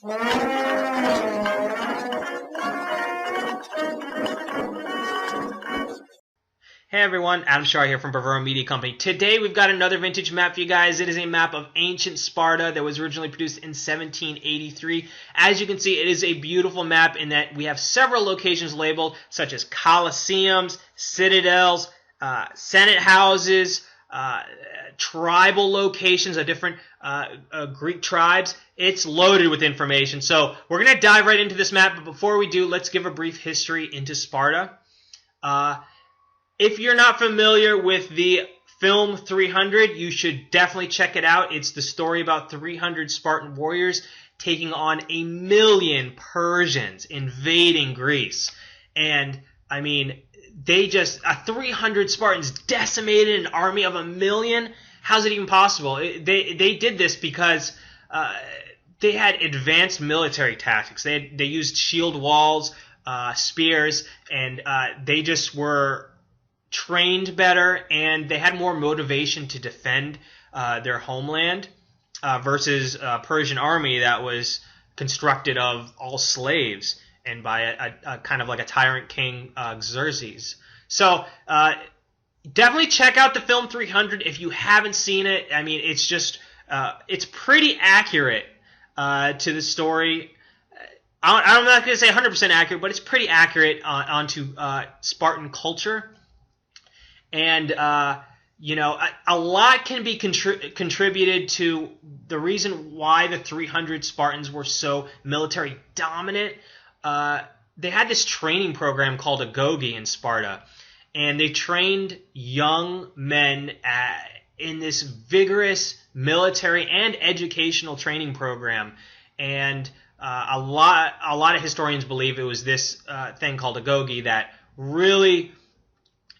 Hey everyone, Adam Shar here from Bavaro Media Company. Today we've got another vintage map for you guys. It is a map of ancient Sparta that was originally produced in 1783. As you can see, it is a beautiful map in that we have several locations labeled, such as colosseums, citadels, senate houses, tribal locations of different Greek tribes. It's loaded with information. So we're going to dive right into this map, but before we do, let's give a brief history into Sparta. If you're not familiar with the film 300, you should definitely check it out. It's the story about 300 Spartan warriors taking on 1,000,000 Persians invading Greece. And, I mean, 300 Spartans decimated an army of 1,000,000. How's it even possible? They did this because they had advanced military tactics. They used shield walls, spears, and they just were trained better, and they had more motivation to defend their homeland versus a Persian army that was constructed of all slaves and by a kind of like a tyrant king, Xerxes. So definitely check out the film 300 if you haven't seen it. I mean, it's just it's pretty accurate to the story. I'm not going to say 100% accurate, but it's pretty accurate onto Spartan culture. And, you know, a lot can be contributed to the reason why the 300 Spartans were so military dominant. They had this training program called Agoge in Sparta, and they trained young men in this vigorous military and educational training program. And a lot of historians believe it was this thing called Agoge that really,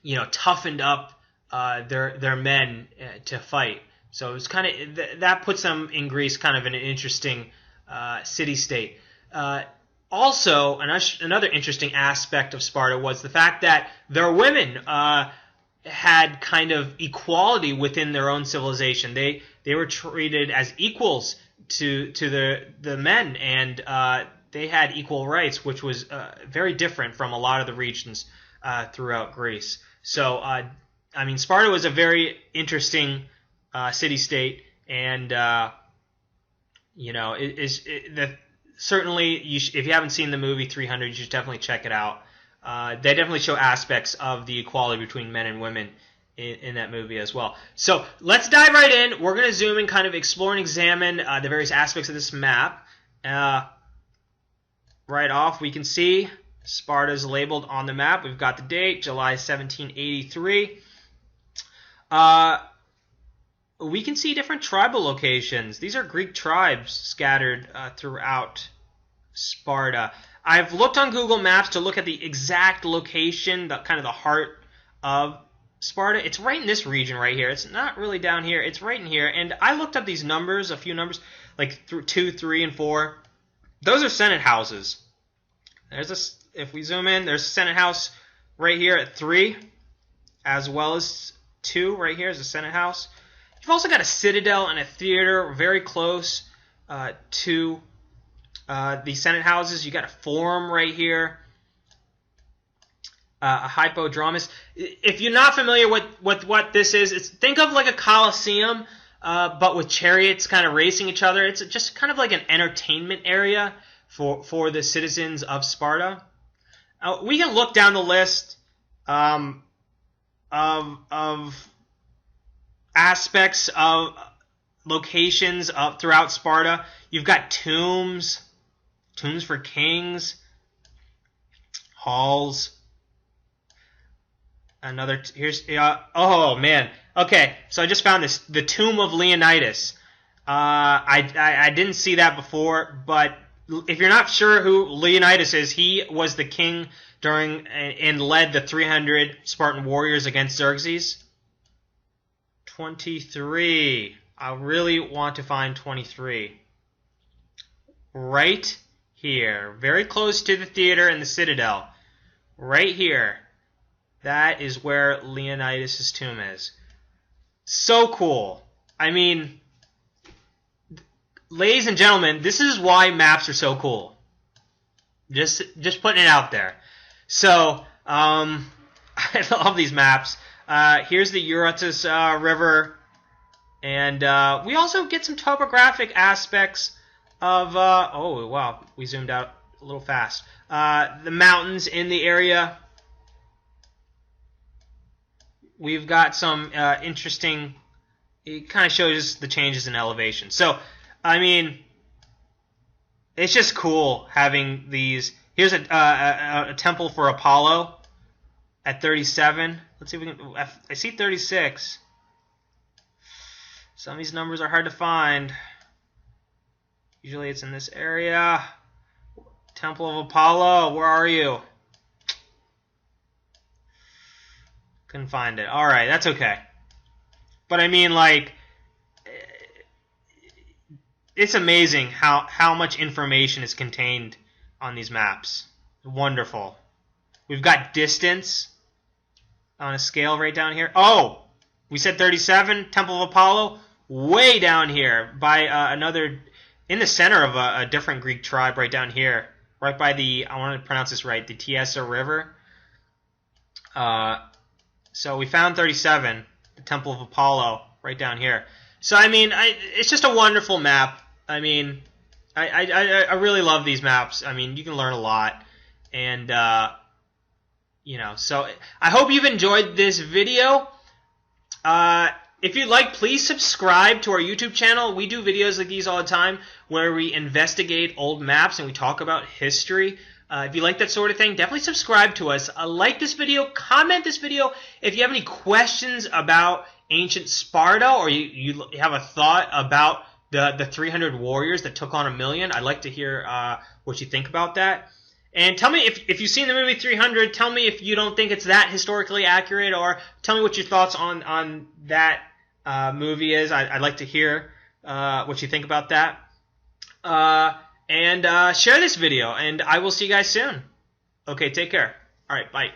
you know, toughened up their men to fight. So it was kind of that puts them in Greece kind of in an interesting city-state. Also, another interesting aspect of Sparta was the fact that their women had kind of equality within their own civilization. They were treated as equals to the men, and they had equal rights, which was very different from a lot of the regions throughout Greece. So, I mean, Sparta was a very interesting city-state, and, you know, certainly, if you haven't seen the movie 300, you should definitely check it out. They definitely show aspects of the equality between men and women in that movie as well. So, let's dive right in. We're going to zoom in, kind of explore and examine the various aspects of this map. Right off, we can see Sparta is labeled on the map. We've got the date, July 1783. We can see different tribal locations. These are Greek tribes scattered throughout Sparta. I've looked on Google Maps to look at the exact location, kind of the heart of Sparta. It's right in this region right here. It's not really down here. It's right in here. And I looked up these numbers, a few numbers, like 2, 3, and 4. Those are Senate houses. If we zoom in, there's a Senate house right here at 3, as well as 2 right here is a Senate house. You've also got a citadel and a theater very close to the Senate houses. You got a forum right here, a hypodromus. If you're not familiar with what this is, think of like a coliseum, but with chariots kind of racing each other. It's just kind of like an entertainment area for the citizens of Sparta. We can look down the list of aspects of locations throughout Sparta. You've got tombs for kings, halls. Oh man. Okay, so I just found this, the tomb of Leonidas. I didn't see that before, but if you're not sure who Leonidas is, he was the king during and led the 300 Spartan warriors against Xerxes. 23. I really want to find 23. Right here. Very close to the theater and the citadel. Right here. That is where Leonidas' tomb is. So cool. I mean, ladies and gentlemen, this is why maps are so cool. Just putting it out there. So, I love these maps. Here's the Eurotas River, and we also get some topographic aspects of. Oh wow, we zoomed out a little fast. The mountains in the area. We've got some interesting. It kind of shows us the changes in elevation. So, I mean, it's just cool having these. Here's a temple for Apollo at 37. Let's see if we can. I see 36. Some of these numbers are hard to find. Usually it's in this area. Temple of Apollo, where are you? Couldn't find it. All right, that's okay. But I mean, like, it's amazing how much information is contained on these maps. Wonderful. We've got distance on a scale right down here. Oh, we said 37, Temple of Apollo, way down here by another, in the center of a different Greek tribe right down here, right by the, I want to pronounce this right, the Tiesa River. So we found 37, the Temple of Apollo, right down here. So, I mean, it's just a wonderful map. I mean, I really love these maps. I mean, you can learn a lot. And, you know, so I hope you've enjoyed this video. If you'd like, please subscribe to our YouTube channel. We do videos like these all the time where we investigate old maps and we talk about history. If you like that sort of thing, definitely subscribe to us. Like this video, comment this video. If you have any questions about ancient Sparta, or you have a thought about the 300 warriors that took on 1,000,000, I'd like to hear what you think about that. And tell me if you've seen the movie 300. Tell me if you don't think it's that historically accurate, or tell me what your thoughts on that movie is. I'd like to hear what you think about that. And share this video, and I will see you guys soon. Okay, take care. All right, bye.